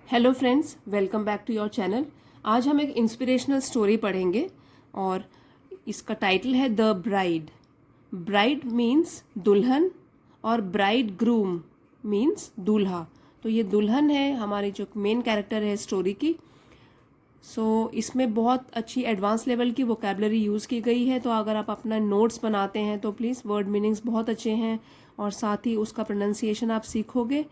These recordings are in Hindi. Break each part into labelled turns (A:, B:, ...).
A: Hello friends, welcome back to your channel. आज हम एक इंस्पिरेशनल स्टोरी पढ़ेंगे और इसका टाइटल है द ब्राइड। ब्राइड मीन्स दुल्हन और ब्राइड ग्रूम मीन्स दूल्हा। तो ये दुल्हन है, हमारी जो मेन कैरेक्टर है स्टोरी की। इसमें बहुत अच्छी एडवांस लेवल की वोकेबलरी यूज़ की गई है। तो अगर आप अपना नोट्स बनाते हैं तो प्लीज़, वर्ड मीनिंग्स बहुत अच्छे हैं और साथ ही उसका प्रोनाउंसिएशन आप सीखोगे।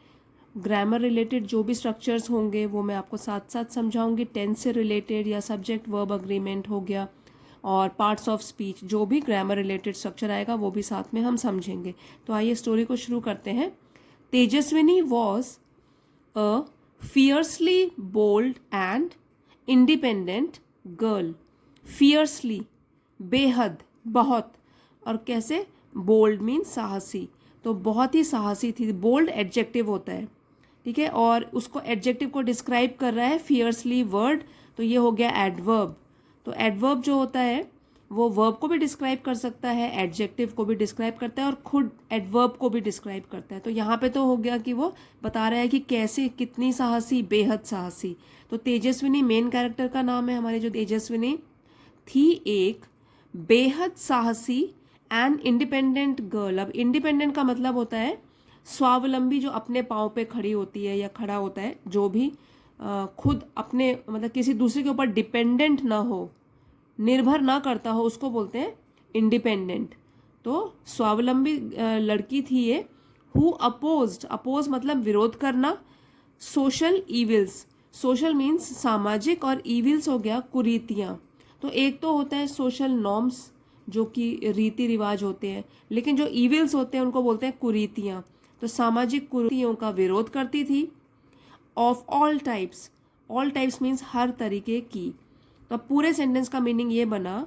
A: ग्रामर रिलेटेड जो भी स्ट्रक्चर्स होंगे वो मैं आपको साथ साथ समझाऊंगी। टेंस से रिलेटेड या सब्जेक्ट वर्ब अग्रीमेंट हो गया और पार्ट्स ऑफ स्पीच, जो भी ग्रामर रिलेटेड स्ट्रक्चर आएगा वो भी साथ में हम समझेंगे। तो आइए स्टोरी को शुरू करते हैं। Tejaswini was a fiercely bold and independent girl. Fiercely, बेहद, बहुत, और कैसे? बोल्ड मीन्स साहसी। तो बहुत ही साहसी थी। बोल्ड एडजेक्टिव होता है, ठीक है, और उसको एडजेक्टिव को डिस्क्राइब कर रहा है फियर्सली वर्ड, तो ये हो गया एडवर्ब। तो एडवर्ब जो होता है वो वर्ब को भी डिस्क्राइब कर सकता है, एडजेक्टिव को भी डिस्क्राइब करता है और खुद एडवर्ब को भी डिस्क्राइब करता है। तो यहाँ पे तो हो गया कि वो बता रहा है कि कैसे, कितनी साहसी, बेहद साहसी। तो तेजस्विनी मेन कैरेक्टर का नाम है। हमारी जो तेजस्विनी थी एक बेहद साहसी एंड इंडिपेंडेंट गर्ल। अब इंडिपेंडेंट का मतलब होता है स्वावलंबी, जो अपने पाँव पे खड़ी होती है या खड़ा होता है, जो भी खुद अपने, मतलब किसी दूसरे के ऊपर डिपेंडेंट ना हो, निर्भर ना करता हो, उसको बोलते हैं इंडिपेंडेंट। तो स्वावलंबी लड़की थी ये। हु अपोज्ड, अपोज मतलब विरोध करना, सोशल ईविल्स। सोशल मीन्स सामाजिक और ईविल्स हो गया कुरीतियाँ। तो एक तो होता है सोशल नॉर्म्स, जो कि रीति रिवाज होते हैं, लेकिन जो ईविल्स होते हैं उनको बोलते हैं कुरीतियाँ। तो सामाजिक कुरीतियों का विरोध करती थी। Of all types, all types means हर तरीके की। तो अब पूरे सेंटेंस का मीनिंग ये बना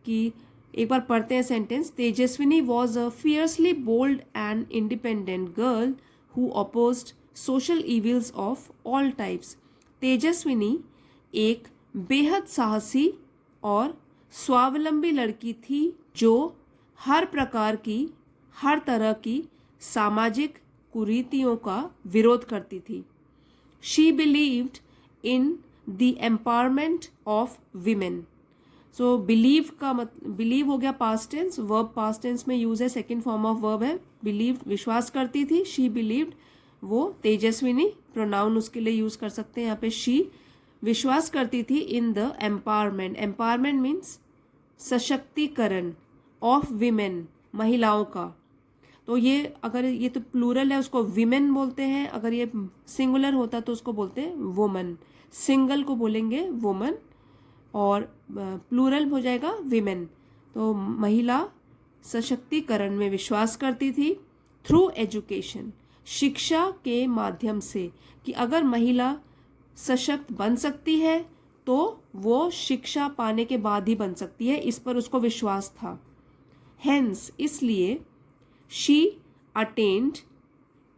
A: कि, एक बार पढ़ते हैं sentence. Tejaswini was a fiercely bold and independent girl who opposed social evils of all types. Tejaswini एक बेहद साहसी और स्वावलंबी लड़की थी जो हर प्रकार की, हर तरह की सामाजिक कुरीतियों का विरोध करती थी। She believed in the empowerment of women. So believe का बिलीव हो गया past tense, verb past tense में यूज है, सेकेंड फॉर्म ऑफ वर्ब है। बिलीव विश्वास करती थी, शी बिलीव्ड, वो तेजस्विनी, प्रोनाउन उसके लिए यूज कर सकते हैं यहाँ पे शी। विश्वास करती थी इन द एम्पावरमेंट। एम्पावरमेंट मीन्स सशक्तिकरण, ऑफ वीमेन, महिलाओं का। तो ये, अगर ये तो प्लूरल है उसको विमेन बोलते हैं, अगर ये सिंगुलर होता तो उसको बोलते हैं वुमन। सिंगल को बोलेंगे वुमन और प्लूरल हो जाएगा विमेन। तो महिला सशक्तिकरण में विश्वास करती थी। थ्रू एजुकेशन, शिक्षा के माध्यम से, कि अगर महिला सशक्त बन सकती है तो वो शिक्षा पाने के बाद ही बन सकती है, इस पर उसको विश्वास था। हेंस, इसलिए, she attained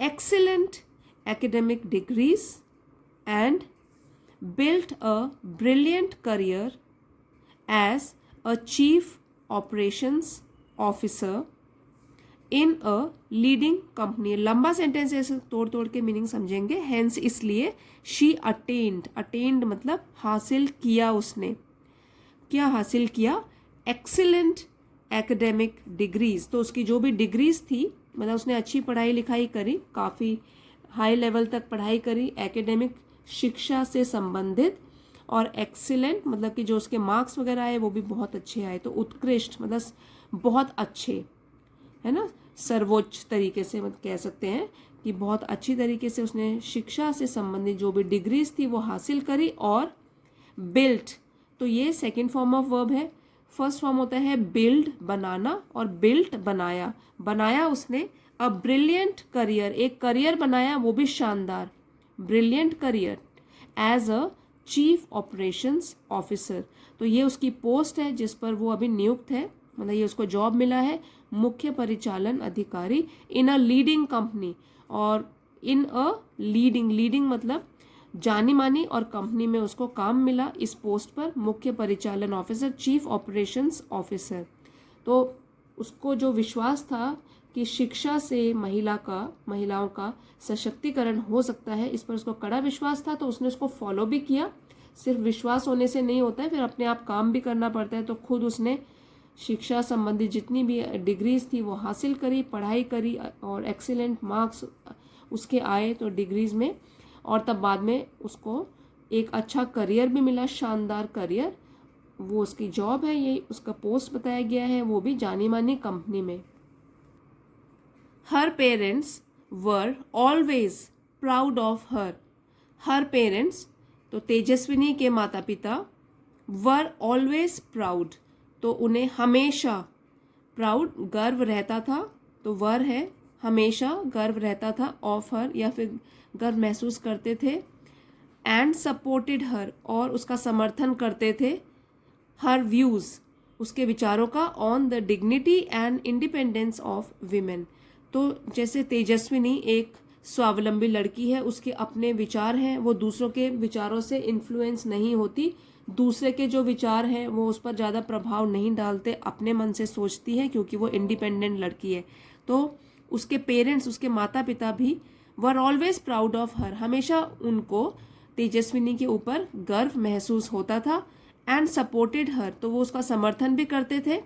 A: excellent academic degrees and built a brilliant career as a chief operations officer in a leading company। लंबा सेंटेंस ऐसे तोड़ तोड़ के मीनिंग समझेंगे। हेंस, इसलिए, she attained, attained मतलब हासिल किया, उसने क्या हासिल किया? Excellent academic degrees. तो उसकी जो भी डिग्रीज थी, मतलब उसने अच्छी पढ़ाई लिखाई करी, काफ़ी हाई लेवल तक पढ़ाई करी, एकेडमिक शिक्षा से संबंधित, और एक्सीलेंट मतलब कि जो उसके मार्क्स वगैरह आए वो भी बहुत अच्छे आए। तो उत्कृष्ट मतलब बहुत अच्छे, है ना, सर्वोच्च तरीके से मतलब कह सकते हैं कि बहुत अच्छी तरीके से उसने शिक्षा से संबंधित जो भी डिग्रीज थी वो हासिल करी। और बिल्ट, तो ये सेकेंड फॉर्म ऑफ वर्ब है। फर्स्ट फॉर्म होता है बिल्ड, बनाना, और बिल्ट बनाया, बनाया उसने। अ ब्रिलियंट करियर, एक करियर बनाया, वो भी शानदार, brilliant career, as a chief operations officer. तो ये उसकी पोस्ट है जिस पर वो अभी नियुक्त है, मतलब ये उसको जॉब मिला है, मुख्य परिचालन अधिकारी, इन अ लीडिंग कंपनी। और इन अ लीडिंग, लीडिंग मतलब जानी मानी, और कंपनी में उसको काम मिला इस पोस्ट पर, मुख्य परिचालन ऑफिसर, चीफ ऑपरेशंस ऑफिसर। तो उसको जो विश्वास था कि शिक्षा से महिलाओं का सशक्तिकरण हो सकता है, इस पर उसको कड़ा विश्वास था, तो उसने उसको फॉलो भी किया। सिर्फ विश्वास होने से नहीं होता है, फिर अपने आप काम भी करना पड़ता है। तो खुद उसने शिक्षा संबंधी जितनी भी डिग्रीज थी वो हासिल करी, पढ़ाई करी और एक्सीलेंट मार्क्स उसके आए तो डिग्रीज में, और तब बाद में उसको एक अच्छा करियर भी मिला, शानदार करियर। वो उसकी जॉब है, ये उसका पोस्ट बताया गया है, वो भी जानी मानी कंपनी में। Her parents were always proud of her. Her parents तो तेजस्विनी के माता पिता, वर ऑलवेज प्राउड तो उन्हें हमेशा, प्राउड गर्व रहता था, तो वर है हमेशा गर्व रहता था, ऑफ हर या फिर गर्व महसूस करते थे, एंड सपोर्टेड हर और उसका समर्थन करते थे, हर व्यूज उसके विचारों का, on the dignity and independence of women. तो जैसे तेजस्विनी एक स्वावलंबी लड़की है, उसके अपने विचार हैं, वो दूसरों के विचारों से इन्फ्लुएंस नहीं होती, दूसरे के जो विचार हैं वो उस पर ज़्यादा प्रभाव नहीं डालते, अपने मन से सोचती है क्योंकि वो इंडिपेंडेंट लड़की है। तो उसके पेरेंट्स, उसके माता पिता भी वर ऑलवेज प्राउड ऑफ हर, हमेशा उनको तेजस्विनी के ऊपर गर्व महसूस होता था, एंड सपोर्टेड हर तो वो उसका समर्थन भी करते थे,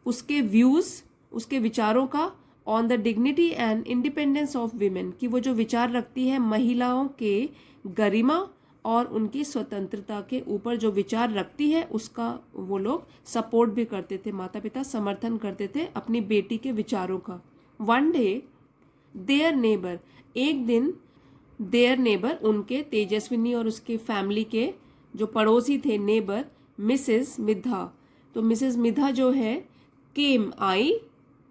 A: उसके व्यूज़, उसके विचारों का, on the dignity and independence of women कि वो जो विचार रखती है महिलाओं के गरिमा और उनकी स्वतंत्रता के ऊपर जो विचार रखती है उसका वो लोग सपोर्ट भी करते थे, माता पिता समर्थन करते थे अपनी बेटी के विचारों का। वन डे देयर नेबर, एक दिन देयर नेबर उनके, तेजस्विनी और उसके फैमिली के जो पड़ोसी थे, नेबर, मिसेस मिधा। तो मिसेस मिधा जो है, केम आई,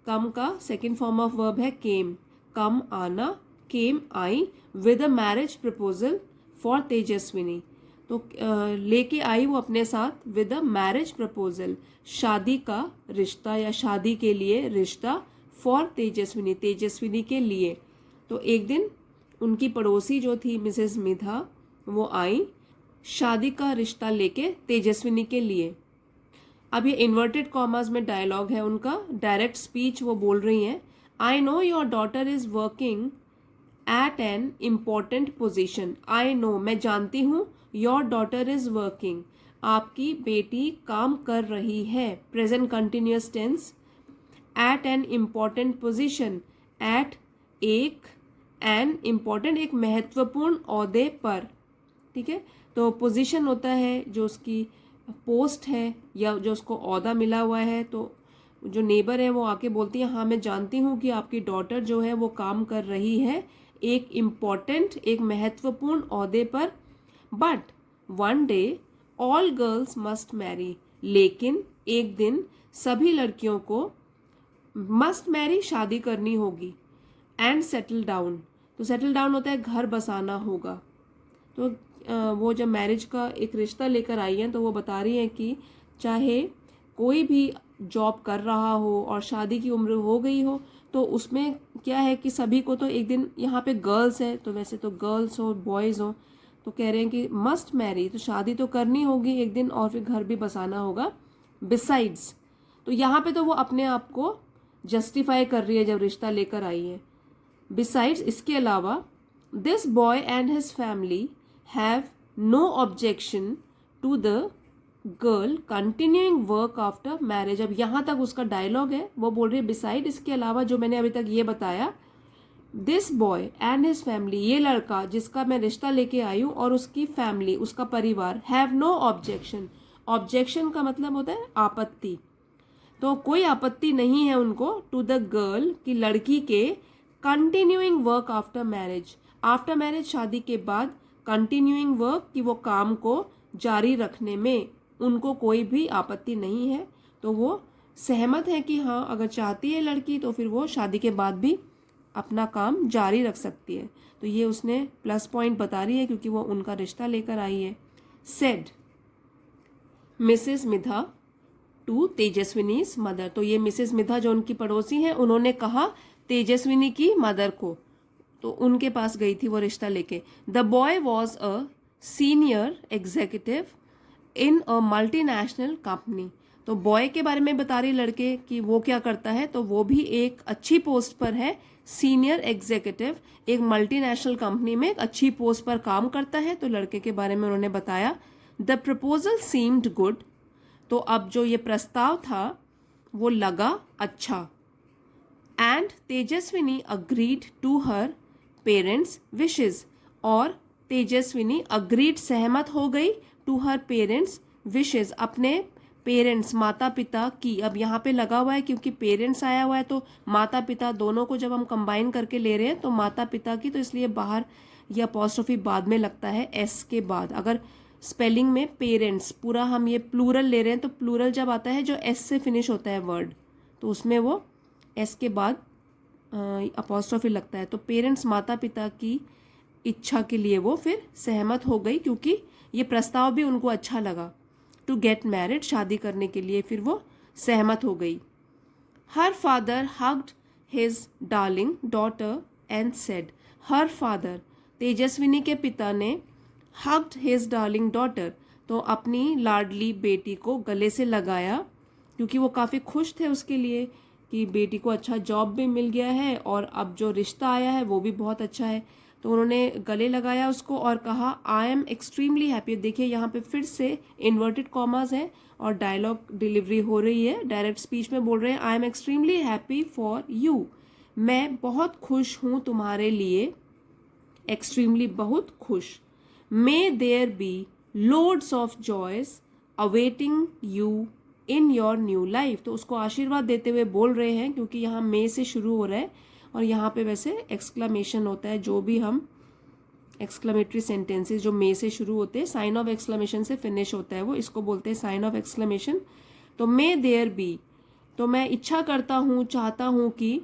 A: कम का सेकेंड फॉर्म ऑफ वर्ब है केम, कम आना, came I with a marriage proposal for Tejaswini. तो लेके आई वो अपने साथ विद अ मैरिज प्रपोजल, शादी का रिश्ता या शादी के लिए रिश्ता, फॉर तेजस्विनी, तेजस्विनी के लिए। तो एक दिन उनकी पड़ोसी जो थी मिसेस मिधा, वो आई शादी का रिश्ता लेके तेजस्विनी के लिए। अब ये इन्वर्टेड कॉमास में डायलॉग है उनका, डायरेक्ट स्पीच वो बोल रही हैं। I know your daughter is working at an important position. I know मैं जानती हूँ, योर डॉटर इज वर्किंग आपकी बेटी काम कर रही है, present continuous tense, at an important position, at एक, एन इम्पॉर्टेंट एक महत्वपूर्ण ओहदे पर, ठीक है। तो पोजीशन होता है जो उसकी पोस्ट है या जो उसको ओहदा मिला हुआ है। तो जो नेबर है वो आके बोलती है हाँ मैं जानती हूँ कि आपकी डॉटर जो है वो काम कर रही है एक इम्पॉर्टेंट, एक महत्वपूर्ण ओहदे पर, but one day all girls must marry, लेकिन एक दिन सभी लड़कियों को मस्ट मैरी शादी करनी होगी, एंड सेटल डाउन, तो सेटल डाउन होता है घर बसाना होगा। तो वो जब मैरिज का एक रिश्ता लेकर आई हैं तो वो बता रही हैं कि चाहे कोई भी जॉब कर रहा हो और शादी की उम्र हो गई हो, तो उसमें क्या है कि सभी को तो एक दिन, यहाँ पे गर्ल्स है तो वैसे तो गर्ल्स हो बॉयज़ हो, तो कह रहे हैं कि मस्ट मैरी, तो शादी तो करनी होगी एक दिन और फिर घर भी बसाना होगा। बिसाइड्स, तो यहाँ पे तो वो अपने आप को जस्टिफाई कर रही है जब रिश्ता लेकर आई है। बिसाइड्स, इसके अलावा, this boy and his family have no objection to the girl continuing work after marriage. अब यहाँ तक उसका डायलॉग है, वो बोल रही है बिसाइड, इसके अलावा जो मैंने अभी तक ये बताया, this boy and his family, ये लड़का जिसका मैं रिश्ता लेके आई हूँ और उसकी फैमिली, उसका परिवार, हैव नो ऑब्जेक्शन। ऑब्जेक्शन का मतलब होता है आपत्ति, तो कोई आपत्ति नहीं है उनको, टू द गर्ल की लड़की के, continuing work after marriage, after marriage शादी के बाद कंटिन्यूइंग वर्क कि वो काम को जारी रखने में उनको कोई भी आपत्ति नहीं है। तो वो सहमत है कि हाँ अगर चाहती है लड़की तो फिर वो शादी के बाद भी अपना काम जारी रख सकती है। तो ये उसने प्लस पॉइंट बता रही है क्योंकि वो उनका रिश्ता लेकर आई है। Said Mrs Midha to Tejaswini's mother, तो ये मिसेस मिधा जो उनकी पड़ोसी हैं उन्होंने कहा तेजस्विनी की मदर को, तो उनके पास गई थी वो रिश्ता लेके। The boy was a senior executive in a multinational company, तो बॉय के बारे में बता रही लड़के कि वो क्या करता है, तो वो भी एक अच्छी पोस्ट पर है, सीनियर एग्जीक्यूटिव, एक मल्टीनेशनल कंपनी में एक अच्छी पोस्ट पर काम करता है। तो लड़के के बारे में उन्होंने बताया। द प्रपोजल सीम्ड गुड, तो अब जो ये प्रस्ताव था वो लगा अच्छा। And Tejaswini agreed to her parents' wishes, और तेजस्विनी अग्रीड सहमत हो गई टू हर पेरेंट्स विशेज, अपने पेरेंट्स माता पिता की, अब यहाँ पे लगा हुआ है क्योंकि पेरेंट्स आया हुआ है तो माता पिता दोनों को जब हम कंबाइन करके ले रहे हैं तो माता पिता की, तो इसलिए बाहर यह अपॉस्ट्रोफी बाद में लगता है एस के बाद। अगर स्पेलिंग में पेरेंट्स पूरा हम ये प्लूरल ले रहे हैं तो प्लूरल जब आता है जो एस से फिनिश होता है वर्ड, तो उसमें वो एस के बाद अपॉस्ट्रोफी लगता है। तो पेरेंट्स माता पिता की इच्छा के लिए वो फिर सहमत हो गई क्योंकि ये प्रस्ताव भी उनको अच्छा लगा। टू गेट मैरिड, शादी करने के लिए फिर वो सहमत हो गई। Her father hugged his darling daughter and said, her father Tejaswini के पिता ने हग्ड हिज डार्लिंग डॉटर, तो अपनी लाडली बेटी को गले से लगाया क्योंकि वो काफ़ी खुश थे उसके लिए कि बेटी को अच्छा जॉब भी मिल गया है और अब जो रिश्ता आया है वो भी बहुत अच्छा है। तो उन्होंने गले लगाया उसको और कहा आई एम एक्सट्रीमली हैप्पी। देखिए यहाँ पे फिर से इन्वर्टेड कॉमास है और डायलॉग डिलीवरी हो रही है, डायरेक्ट स्पीच में बोल रहे हैं I am extremely happy for you, मैं बहुत खुश हूँ तुम्हारे लिए, एक्सट्रीमली बहुत खुश। May there be loads of joys awaiting you in your new life, तो उसको आशीर्वाद देते हुए बोल रहे हैं क्योंकि यहाँ मे से शुरू हो रहा है और यहाँ पे वैसे एक्सक्लामेशन होता है, जो भी हम एक्सक्लामेटरी सेंटेंसेस जो मे से शुरू होते हैं साइन ऑफ एक्सक्लामेशन से फिनिश होता है वो, इसको बोलते हैं साइन ऑफ एक्सक्लामेशन। तो मे देयर बी, तो मैं इच्छा करता हूँ, चाहता हूँ कि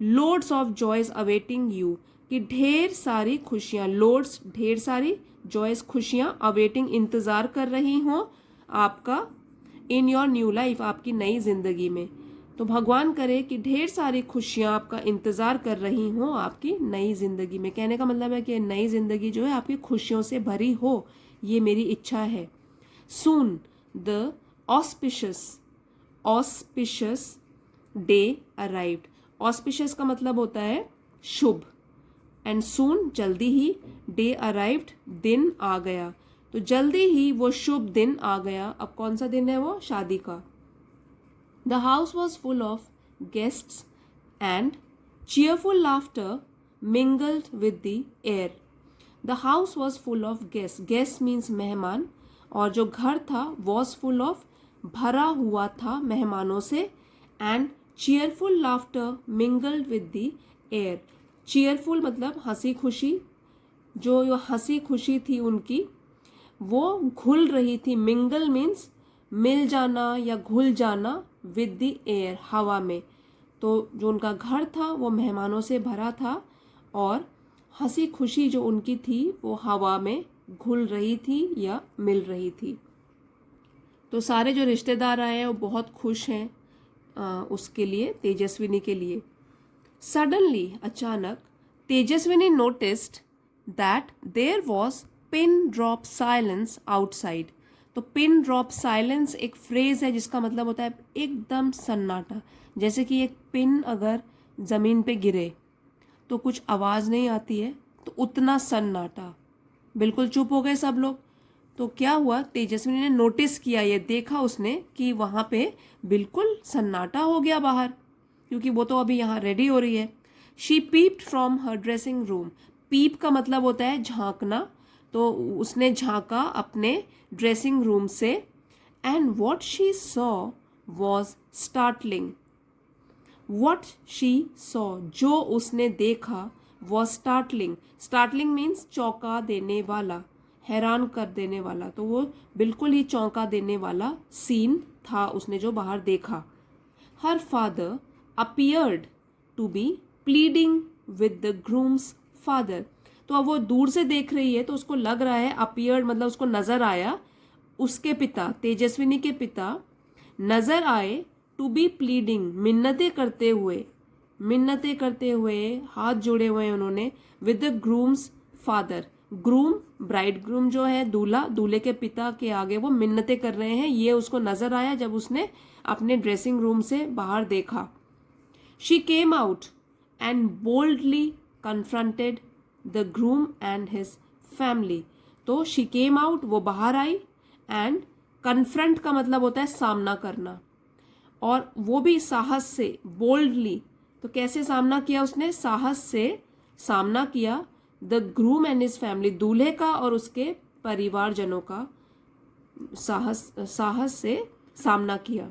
A: loads of joys awaiting you, कि ढेर सारी खुशियाँ, लोड्स ढेर सारी, जॉयस खुशियाँ, अवेटिंग इंतज़ार कर रही हों आपका, इन योर न्यू लाइफ आपकी नई जिंदगी में। तो भगवान करे कि ढेर सारी खुशियाँ आपका इंतज़ार कर रही हों आपकी नई जिंदगी में। कहने का मतलब है कि नई जिंदगी जो है आपकी खुशियों से भरी हो, ये मेरी इच्छा है। Soon the auspicious day arrived, auspicious का मतलब होता है शुभ, एंड सून जल्दी ही, डे अराइव्ड दिन आ गया, तो जल्दी ही वो शुभ दिन आ गया। अब कौन सा दिन है वो, शादी का। The house was full of guests and cheerful laughter mingled with the air. The house was full of guests. Guests means मेहमान, और जो घर था was full of भरा हुआ था मेहमानों से, and cheerful laughter mingled with the air. cheerful मतलब हंसी खुशी, जो हंसी खुशी थी उनकी वो घुल रही थी। मिंगल मीन्स मिल जाना या घुल जाना, विद द एयर हवा में। तो जो उनका घर था वो मेहमानों से भरा था और हंसी खुशी जो उनकी थी वो हवा में घुल रही थी या मिल रही थी। तो सारे जो रिश्तेदार आए हैं वो बहुत खुश हैं उसके लिए, तेजस्विनी के लिए। सडनली अचानक Tejaswini noticed that there was pin drop silence outside. तो पिन ड्रॉप साइलेंस एक फ्रेज है जिसका मतलब होता है एकदम सन्नाटा, जैसे कि एक पिन अगर ज़मीन पे गिरे तो कुछ आवाज़ नहीं आती है, तो उतना सन्नाटा, बिल्कुल चुप हो गए सब लोग। तो क्या हुआ, तेजस्विनी ने नोटिस किया, ये देखा उसने कि वहाँ पे बिल्कुल सन्नाटा हो गया बाहर, क्योंकि वो तो अभी यहाँ रेडी हो रही है। She peeped from her dressing room, peep का मतलब होता है झांकना, तो उसने झांका अपने ड्रेसिंग रूम से। And what she saw was startling, what she saw जो उसने देखा वॉज स्टार्टलिंग। स्टार्टलिंग मीन्स चौंका देने वाला, हैरान कर देने वाला, तो वो बिल्कुल ही चौंका देने वाला सीन था उसने जो बाहर देखा। Her father appeared to be pleading with the groom's father, तो अब वो दूर से देख रही है तो उसको लग रहा है, अपीयर्ड मतलब उसको नजर आया, उसके पिता तेजस्विनी के पिता नजर आए, टू बी प्लीडिंग मिन्नतें करते हुए हाथ जोड़े हुए उन्होंने, with the groom's father, groom bride groom जो है दूल्हा, दूल्हे के पिता के आगे वो मिन्नतें कर रहे हैं। ये उसको नजर आया जब उसने अपने ड्रेसिंग रूम से बाहर देखा। She came out and boldly confronted the groom and his family. तो शी केम आउट, वो बाहर आई, एंड कन्फ्रंट का मतलब होता है सामना करना, और वो भी साहस से, बोल्डली। तो कैसे सामना किया उसने? साहस से सामना किया। The groom and his family, दूल्हे का और उसके परिवारजनों का साहस से सामना किया।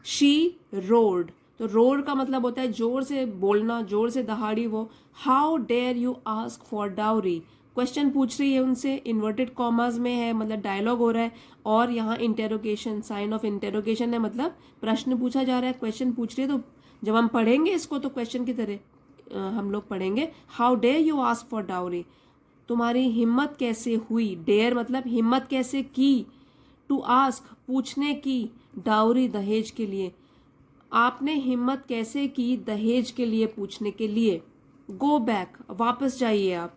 A: शी रोर्ड, तो रोर का मतलब होता है जोर से बोलना, जोर से दहाड़ी वो। How dare you ask for dowry, question पूछ रही है उनसे, इन्वर्टेड कॉमास में है, मतलब डायलॉग हो रहा है, और यहाँ इंटेरोगेशन, साइन ऑफ इंटेरोगेशन है, मतलब प्रश्न पूछा जा रहा है, क्वेश्चन पूछ रही है। तो जब हम पढ़ेंगे इसको तो क्वेश्चन की तरह हम लोग पढ़ेंगे। How dare you ask for dowry, तुम्हारी हिम्मत कैसे हुई, डेयर मतलब हिम्मत कैसे की, टू आस्क पूछने की, डाउरी दहेज के लिए, आपने हिम्मत कैसे की दहेज के लिए पूछने के लिए। गो बैक, वापस जाइए आप।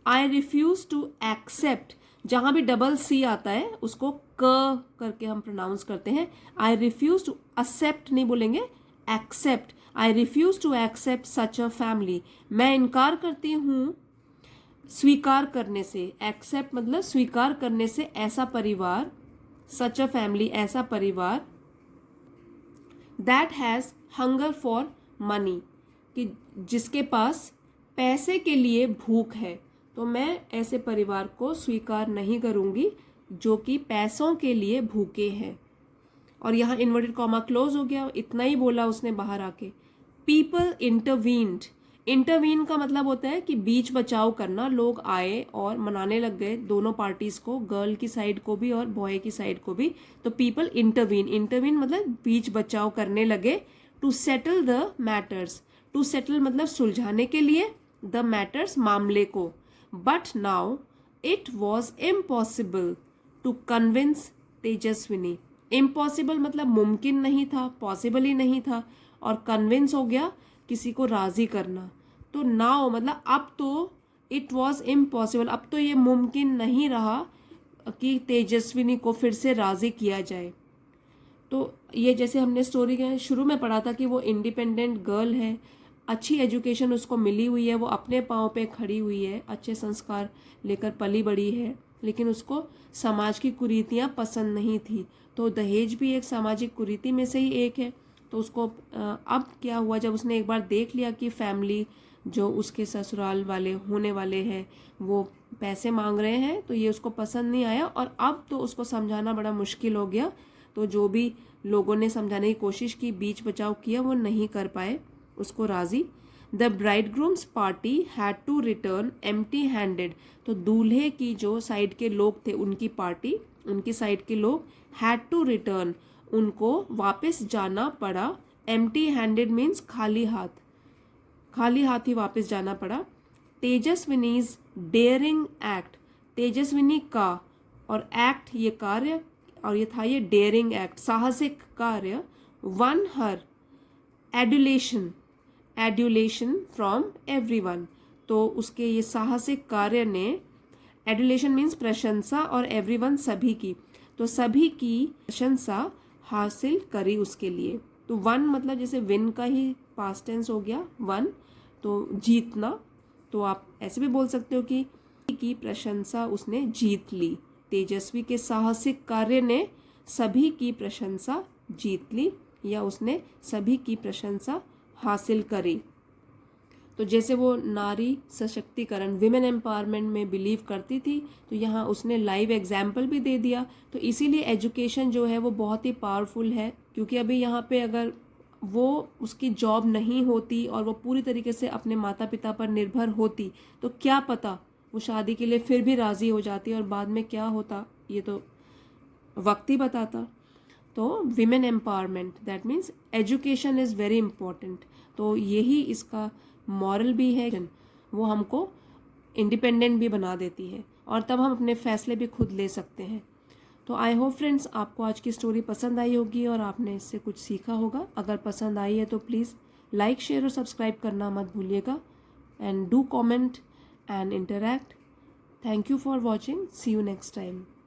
A: आई रिफ्यूज टू एक्सेप्ट, जहां भी डबल सी आता है उसको क करके हम प्रोनाउंस करते हैं। आई रिफ्यूज टू, एक्सेप्ट नहीं बोलेंगे, accept. I refuse to accept such a family, मैं इनकार करती हूँ स्वीकार करने से। एक्सेप्ट मतलब स्वीकार करने से ऐसा परिवार, सच अ फैमिली ऐसा परिवार, that has hunger for money, कि जिसके पास पैसे के लिए भूख है। तो मैं ऐसे परिवार को स्वीकार नहीं करूंगी जो कि पैसों के लिए भूखे हैं। और यहाँ इन्वर्टेड कॉमा क्लोज हो गया, इतना ही बोला उसने बाहर आके। पीपल इंटरवीन्ड, इंटरवीन का मतलब होता है कि बीच बचाव करना। लोग आए और मनाने लग गए दोनों पार्टीज को, गर्ल की साइड को भी और बॉय की साइड को भी। तो पीपल इंटरवीन, इंटरवीन मतलब बीच बचाव करने लगे। To settle the matters, to settle मतलब सुलझाने के लिए, द मैटर्स मामले को। But now it was impossible to convince Tejaswini, impossible मतलब मुमकिन नहीं था, पॉसिबल ही नहीं था, और कन्विंस हो गया किसी को राजी करना। तो नाउ मतलब अब तो, इट वॉज इम्पॉसिबल अब तो ये मुमकिन नहीं रहा कि तेजस्विनी को फिर से राजी किया जाए। तो ये जैसे हमने स्टोरी के शुरू में पढ़ा था कि वो इंडिपेंडेंट गर्ल है, अच्छी एजुकेशन उसको मिली हुई है, वो अपने पाँव पे खड़ी हुई है, अच्छे संस्कार लेकर पली बड़ी है, लेकिन उसको समाज की कुरीतियाँ पसंद नहीं थी। तो दहेज भी एक सामाजिक कुरीति में से ही एक है। तो उसको अब क्या हुआ, जब उसने एक बार देख लिया कि फैमिली जो उसके ससुराल वाले होने वाले हैं वो पैसे मांग रहे हैं, तो ये उसको पसंद नहीं आया, और अब तो उसको समझाना बड़ा मुश्किल हो गया। तो जो भी लोगों ने समझाने की कोशिश की, बीच बचाव किया, वो नहीं कर पाए उसको राजी। The bridegroom's party had to return empty handed, तो दूल्हे की जो साइड के लोग थे, उनकी पार्टी, उनकी साइड के लोग, हैड टू रिटर्न, उनको वापस जाना पड़ा। एम्प्टी हैंडेड मीन्स खाली हाथ, खाली हाथ ही वापस जाना पड़ा। तेजस्विनीज डेयरिंग एक्ट, तेजस्विनी का, और एक्ट ये कार्य, और ये था ये डेयरिंग एक्ट, साहसिक कार्य। One her adulation, adulation from everyone, तो उसके ये साहसिक कार्य ने, एडुलेशन मीन्स प्रशंसा, और एवरीवन सभी की, तो सभी की प्रशंसा हासिल करी उसके लिए। तो वन मतलब जैसे विन का ही पास्ट टेंस हो गया वन, तो जीतना। तो आप ऐसे भी बोल सकते हो कि की प्रशंसा उसने जीत ली, तेजस्वी के साहसिक कार्य ने सभी की प्रशंसा जीत ली, या उसने सभी की प्रशंसा हासिल करी। तो जैसे वो नारी सशक्तिकरण, विमेन एम्पावरमेंट में बिलीव करती थी, तो यहाँ उसने लाइव एग्जाम्पल भी दे दिया। तो इसीलिए एजुकेशन जो है वो बहुत ही पावरफुल है, क्योंकि अभी यहाँ पे अगर वो उसकी जॉब नहीं होती और वो पूरी तरीके से अपने माता पिता पर निर्भर होती, तो क्या पता वो शादी के लिए फिर भी राज़ी हो जाती, और बाद में क्या होता ये तो वक्त ही बताता। तो women empowerment, that means education is very important. तो यही इसका मॉरल भी है, वो हमको इंडिपेंडेंट भी बना देती है, और तब हम अपने फैसले भी खुद ले सकते हैं। तो आई होप फ्रेंड्स आपको आज की स्टोरी पसंद आई होगी और आपने इससे कुछ सीखा होगा। अगर पसंद आई है तो प्लीज़ लाइक, शेयर और सब्सक्राइब करना मत भूलिएगा, and do comment and interact. Thank you for watching. See you next time.